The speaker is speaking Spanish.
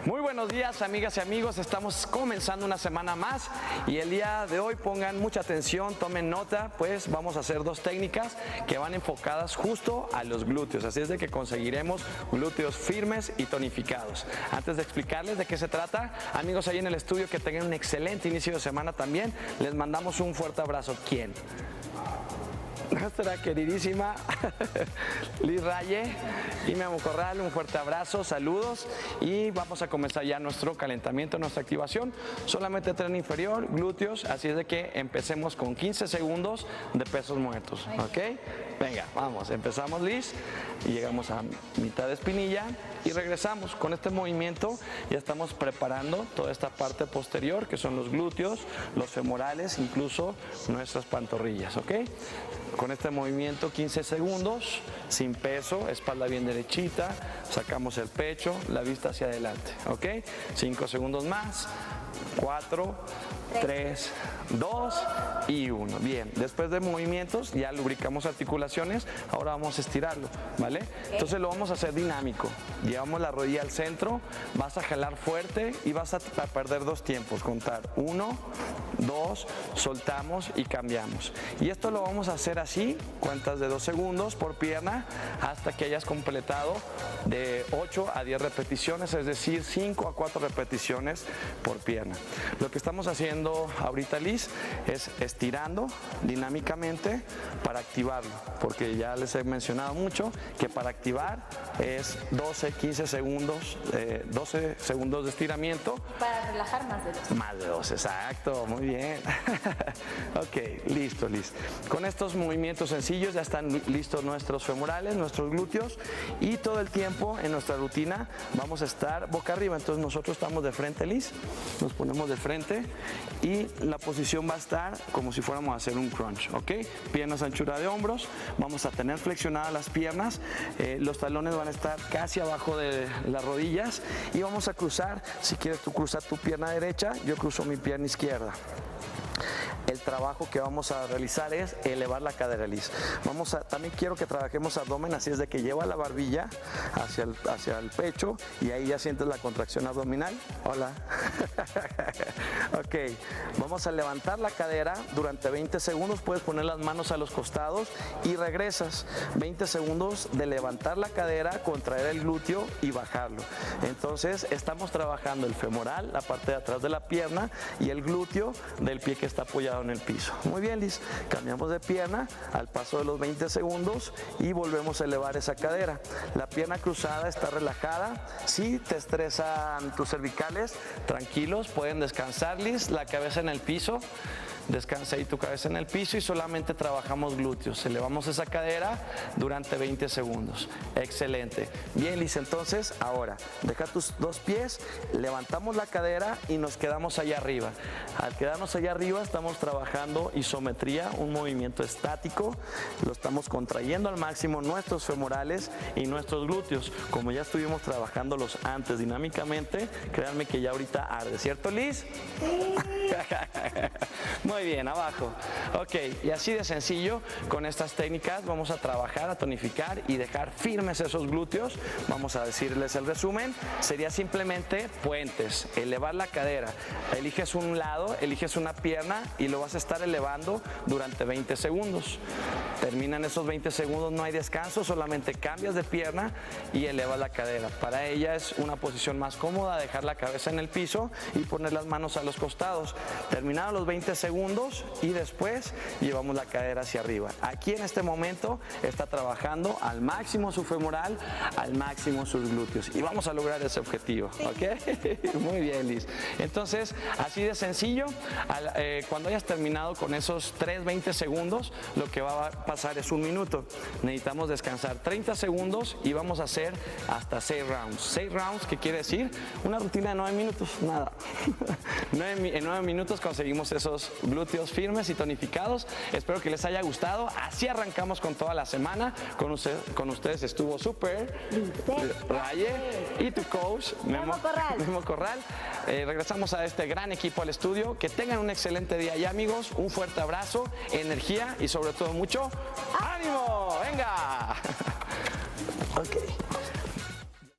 Muy buenos días, amigas y amigos. Estamos comenzando una semana más y el día de hoy pongan mucha atención, tomen nota, pues vamos a hacer dos técnicas que van enfocadas justo a los glúteos. Así es de que conseguiremos glúteos firmes y tonificados. Antes de explicarles de qué se trata, amigos ahí en el estudio, que tengan un excelente inicio de semana también. Les mandamos un fuerte abrazo. ¿Quién? Nuestra queridísima Liz Raye y Memo Corral, un fuerte abrazo, saludos y vamos a comenzar ya nuestro calentamiento, nuestra activación. Solamente tren inferior, glúteos, así es de que empecemos con 15 segundos de pesos muertos, ¿ok? Venga, vamos, empezamos Liz y llegamos a mitad de espinilla y regresamos. Con este movimiento ya estamos preparando toda esta parte posterior que son los glúteos, los femorales, incluso nuestras pantorrillas, ¿ok? Con este movimiento 15 segundos, sin peso, espalda bien derechita, sacamos el pecho, la vista hacia adelante, ¿ok? 5 segundos más, 4, 3, 2 y 1. Bien, después de movimientos ya lubricamos articulaciones, ahora vamos a estirarlo, ¿vale? Entonces lo vamos a hacer dinámico. Llevamos la rodilla al centro, vas a jalar fuerte y vas a perder dos tiempos, contar 1, 2, soltamos y cambiamos. Y esto lo vamos a hacer así, cuentas de 2 segundos por pierna, hasta que hayas completado de 8 a 10 repeticiones, es decir, 5 a 4 repeticiones por pierna. Lo que estamos haciendo ahorita, Liz, es estirando dinámicamente para activarlo, porque ya les he mencionado mucho que para activar es 12, 15 segundos, 12 segundos de estiramiento. Para relajar más de 2. Más de 2, exacto, muy bien. Ok, listo, Liz. Con estos movimientos sencillos ya están listos nuestros femorales, nuestros glúteos, y todo el tiempo en nuestra rutina vamos a estar boca arriba. Entonces nosotros estamos de frente, Liz, nos ponemos de frente y la posición va a estar como si fuéramos a hacer un crunch, ¿ok? Piernas anchura de hombros, vamos a tener flexionadas las piernas, los talones van a estar casi abajo de las rodillas y vamos a cruzar. Si quieres tú cruzar tu pierna derecha, yo cruzo mi pierna izquierda. El trabajo que vamos a realizar es elevar la cadera, Liz. También quiero que trabajemos abdomen, así es de que lleva la barbilla hacia el pecho y ahí ya sientes la contracción abdominal. Hola. Ok, vamos a levantar la cadera durante 20 segundos, puedes poner las manos a los costados y regresas. 20 segundos de levantar la cadera, contraer el glúteo y bajarlo. Entonces estamos trabajando el femoral, la parte de atrás de la pierna, y el glúteo del pie que está apoyado en el piso. Muy bien, Liz, cambiamos de pierna al paso de los 20 segundos y volvemos a elevar esa cadera. La pierna cruzada está relajada. Si te estresan tus cervicales, tranquilos, pueden descansar, Liz, la cabeza en el piso. Descansa ahí tu cabeza en el piso y solamente trabajamos glúteos. Elevamos esa cadera durante 20 segundos. Excelente. Bien, Liz, entonces ahora deja tus dos pies, levantamos la cadera y nos quedamos allá arriba. Al quedarnos allá arriba estamos trabajando isometría, un movimiento estático. Lo estamos contrayendo al máximo nuestros femorales y nuestros glúteos. Como ya estuvimos trabajándolos antes dinámicamente, créanme que ya ahorita arde, ¿cierto, Liz? Sí. Muy bien, abajo. Ok, y así de sencillo, con estas técnicas vamos a trabajar, a tonificar y dejar firmes esos glúteos. Vamos a decirles el resumen. Sería simplemente puentes, elevar la cadera. Eliges un lado, eliges una pierna y lo vas a estar elevando durante 20 segundos. Terminan esos 20 segundos, no hay descanso, solamente cambias de pierna y elevas la cadera. Para ella es una posición más cómoda, dejar la cabeza en el piso y poner las manos a los costados. Terminaron los 20 segundos y después llevamos la cadera hacia arriba. Aquí en este momento está trabajando al máximo su femoral, al máximo sus glúteos y vamos a lograr ese objetivo, ¿ok? Muy bien, Liz. Entonces, así de sencillo, cuando hayas terminado con esos 20 segundos, lo que va a pasar es 1 minuto. Necesitamos descansar 30 segundos y vamos a hacer hasta 6 rounds. 6 rounds, ¿qué quiere decir? Una rutina de 9 minutos, nada. En 9 minutos conseguimos esos glúteos firmes y tonificados. Espero que les haya gustado. Así arrancamos con toda la semana. Con ustedes estuvo súper Raye y tu coach Memo Corral. Regresamos a este gran equipo al estudio. Que tengan un excelente día ya, amigos. Un fuerte abrazo, energía y sobre todo mucho ánimo. Venga.